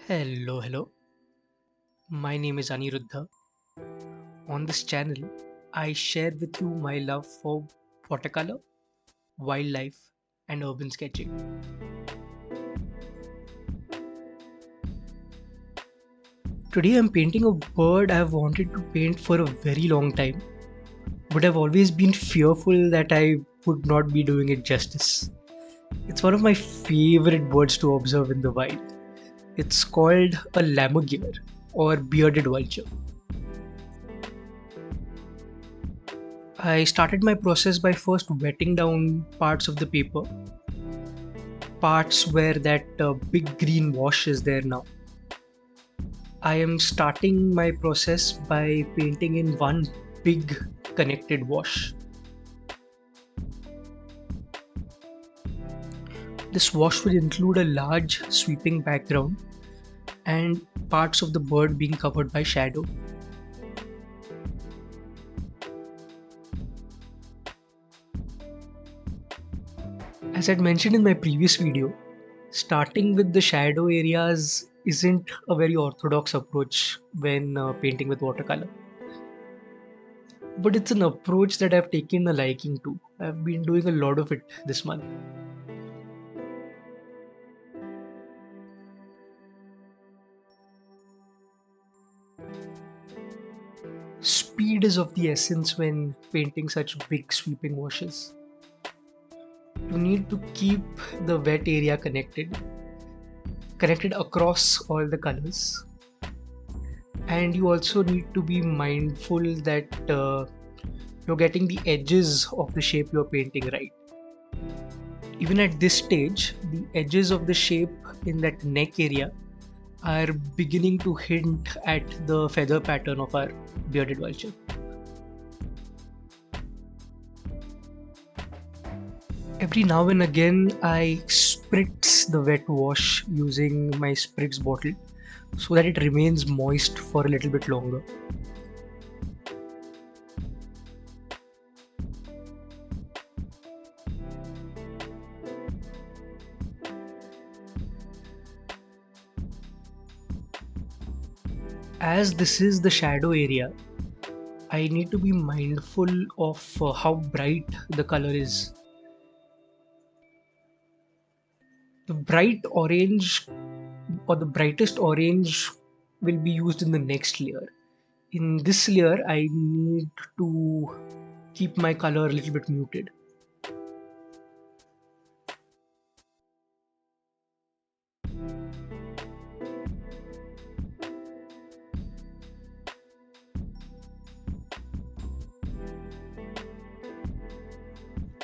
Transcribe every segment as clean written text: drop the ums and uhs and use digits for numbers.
Hello. My name is Aniruddha. On this channel, I share with you my love for watercolor, wildlife, and urban sketching. Today, I'm painting a bird I've wanted to paint for a very long time, but I've always been fearful that I would not be doing it justice. It's one of my favorite birds to observe in the wild. It's called a Lammergeier or bearded vulture. I started my process by first wetting down parts of the paper, parts where that big green wash is there now. I am starting my process by painting in one big connected wash. This wash will include a large sweeping background and parts of the bird being covered by shadow. As I'd mentioned in my previous video, starting with the shadow areas isn't a very orthodox approach when painting with watercolor. But it's an approach that I've taken a liking to. I've been doing a lot of it this month. Speed is of the essence when painting such big sweeping washes. You need to keep the wet area connected across all the colors, and you also need to be mindful that you're getting the edges of the shape you're painting right. Even at this stage, the edges of the shape in that neck area are beginning to hint at the feather pattern of our bearded vulture. Every now and again, I spritz the wet wash using my spritz bottle so that it remains moist for a little bit longer. As this is the shadow area, I need to be mindful of how bright the color is. The bright orange or the brightest orange will be used in the next layer. In this layer, I need to keep my color a little bit muted.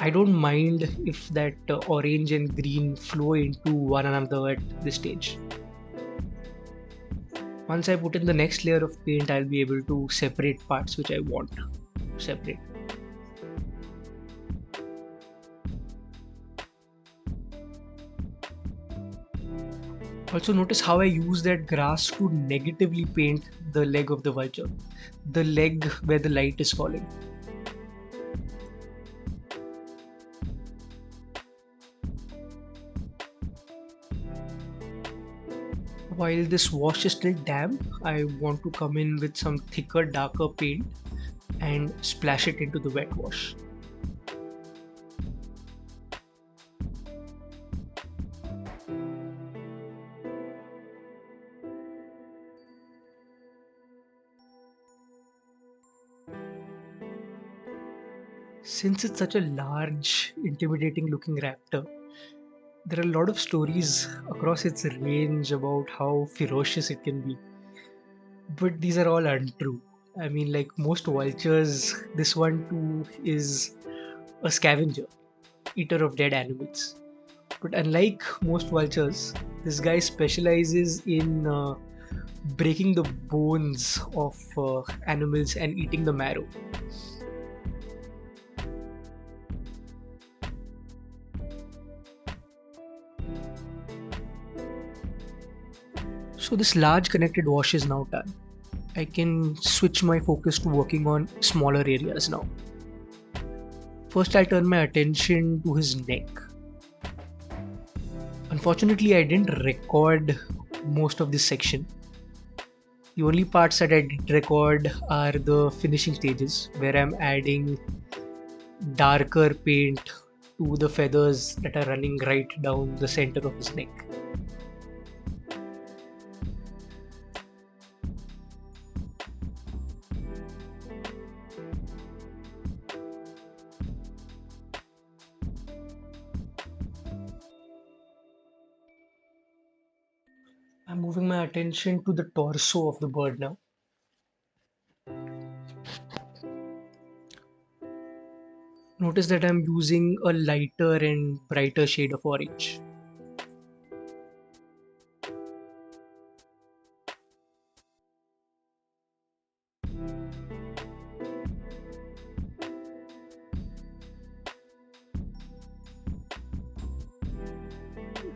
I don't mind if that orange and green flow into one another at this stage. Once I put in the next layer of paint, I'll be able to separate parts which I want to separate. Also notice how I use that grass to negatively paint the leg of the vulture, the leg where the light is falling. While this wash is still damp, I want to come in with some thicker, darker paint and splash it into the wet wash. Since it's such a large, intimidating looking raptor, there are a lot of stories across its range about how ferocious it can be. But these are all untrue. I mean, like most vultures, this one too is a scavenger, eater of dead animals. But unlike most vultures, this guy specializes in breaking the bones of animals and eating the marrow. So this large connected wash is now done. I can switch my focus to working on smaller areas now. First, I'll turn my attention to his neck. Unfortunately, I didn't record most of this section. The only parts that I did record are the finishing stages where I'm adding darker paint to the feathers that are running right down the center of his neck. I'm moving my attention to the torso of the bird now. Notice that I'm using a lighter and brighter shade of orange.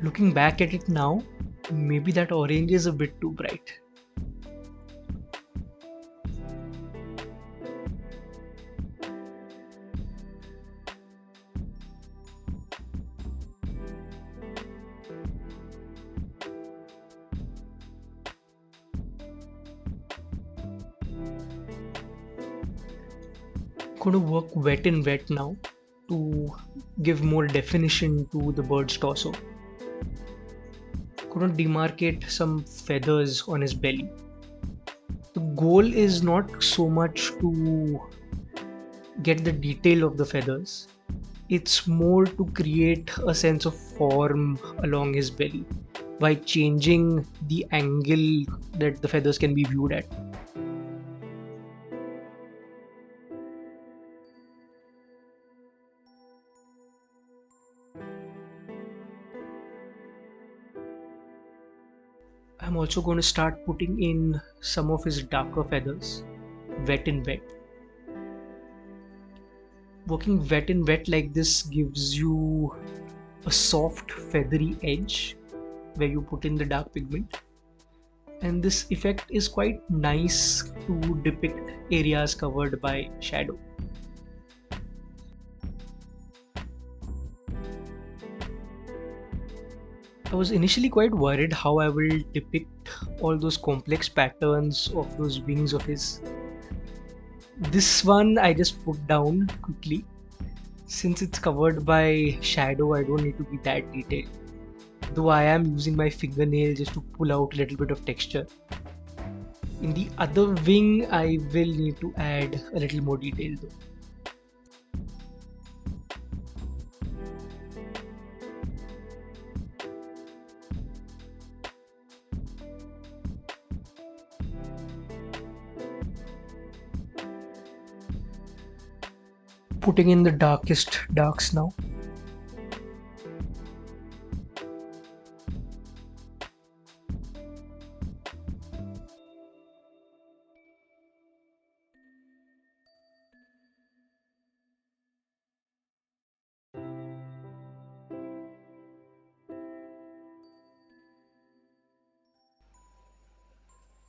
Looking back at it now, maybe that orange is a bit too bright. I'm going to work wet in wet now to give more definition to the bird's torso. I'm going to demarcate some feathers on his belly. The goal is not so much to get the detail of the feathers, it's more to create a sense of form along his belly by changing the angle that the feathers can be viewed at. I'm also going to start putting in some of his darker feathers, wet in wet. Working wet in wet like this gives you a soft feathery edge where you put in the dark pigment, and this effect is quite nice to depict areas covered by shadow. I was initially quite worried how I will depict all those complex patterns of those wings of his. This one I just put down quickly. Since it's covered by shadow, I don't need to be that detailed. Though I am using my fingernail just to pull out a little bit of texture. In the other wing, I will need to add a little more detail though. Putting in the darkest darks now.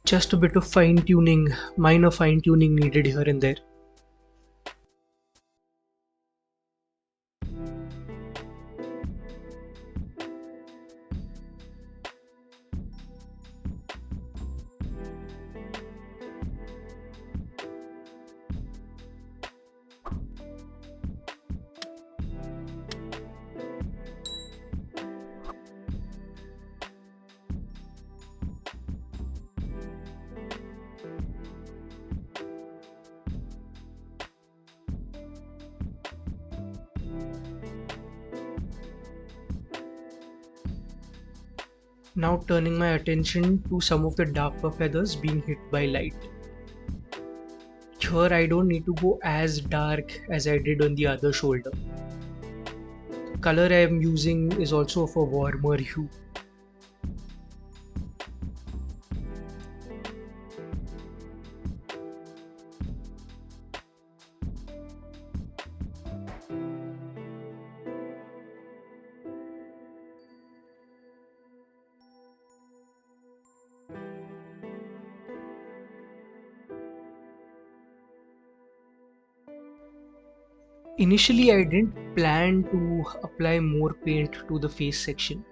Just a bit of fine tuning, minor fine tuning needed here and there. Now turning my attention to some of the darker feathers being hit by light. Here I don't need to go as dark as I did on the other shoulder. The color I am using is also of a warmer hue. Initially, I didn't plan to apply more paint to the face section.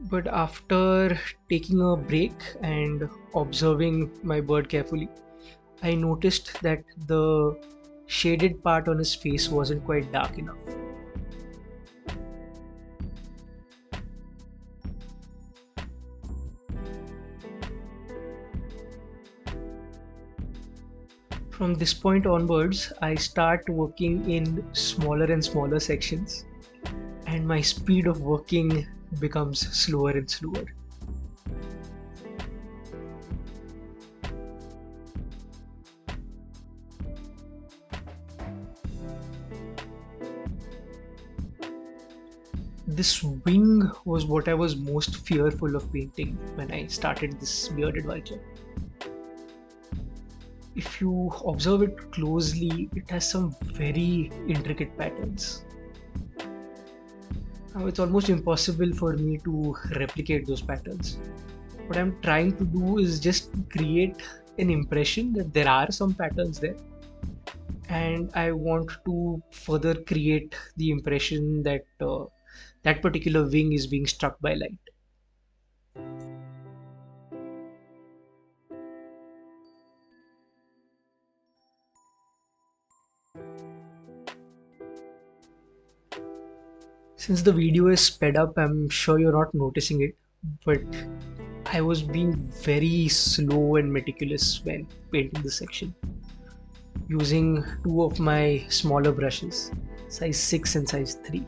But after taking a break and observing my bird carefully, I noticed that the shaded part on his face wasn't quite dark enough. From this point onwards, I start working in smaller and smaller sections, and my speed of working becomes slower and slower. This wing was what I was most fearful of painting when I started this bearded vulture. If you observe it closely, it has some very intricate patterns. Now, it's almost impossible for me to replicate those patterns. What I'm trying to do is just create an impression that there are some patterns there, and I want to further create the impression that that particular wing is being struck by light. Since the video is sped up, I'm sure you're not noticing it, but I was being very slow and meticulous when painting this section, using two of my smaller brushes, size 6 and size 3.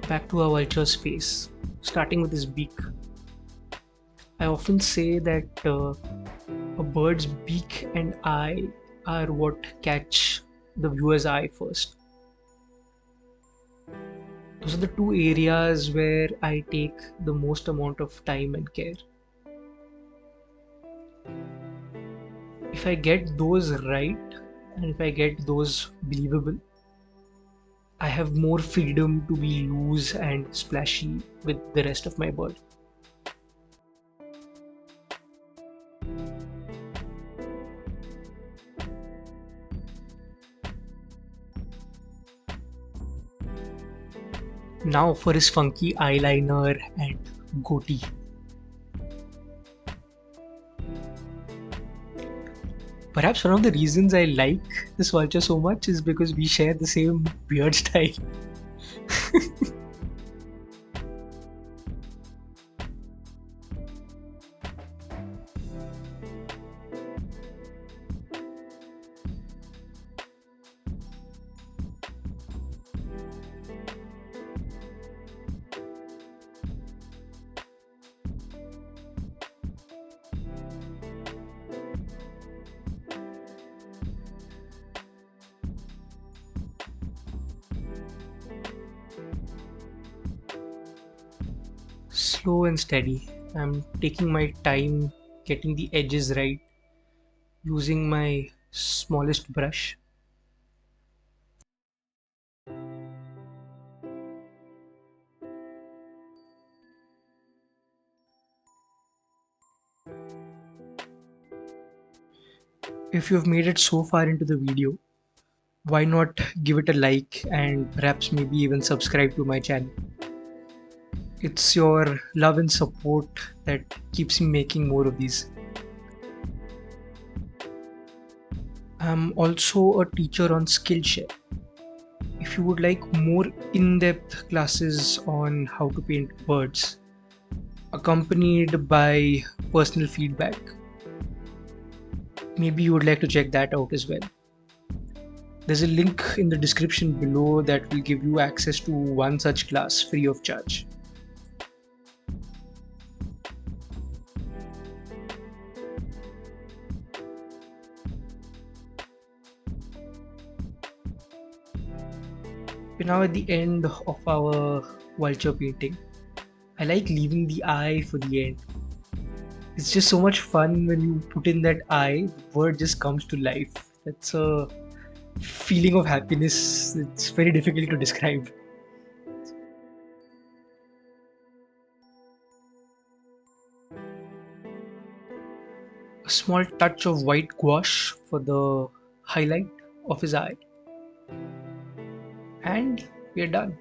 Back to our vulture's face, starting with his beak. I often say that a bird's beak and eye are what catch the viewer's eye first. Those are the two areas where I take the most amount of time and care. If I get those right, and if I get those believable, I have more freedom to be loose and splashy with the rest of my bird. Now for his funky eyeliner and goatee. Perhaps one of the reasons I like this vulture so much is because we share the same beard style. Slow and steady. I'm taking my time getting the edges right, using my smallest brush. If you've made it so far into the video, why not give it a like and perhaps maybe even subscribe to my channel? It's your love and support that keeps me making more of these. I'm also a teacher on Skillshare. If you would like more in-depth classes on how to paint birds, accompanied by personal feedback, maybe you would like to check that out as well. There's a link in the description below that will give you access to one such class free of charge. We're now at the end of our vulture painting. I like leaving the eye for the end. It's just so much fun when you put in that eye, the word just comes to life. That's a feeling of happiness. It's very difficult to describe. A small touch of white gouache for the highlight of his eye. And we're done.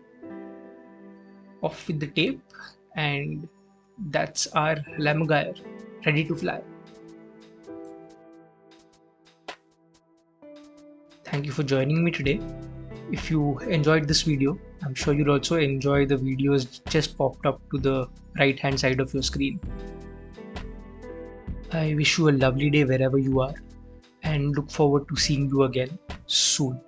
Off with the tape, and that's our Lammergeier ready to fly. Thank you for joining me today. If you enjoyed this video, I'm sure you'll also enjoy the videos just popped up to the right hand side of your screen. I wish you a lovely day wherever you are and look forward to seeing you again soon.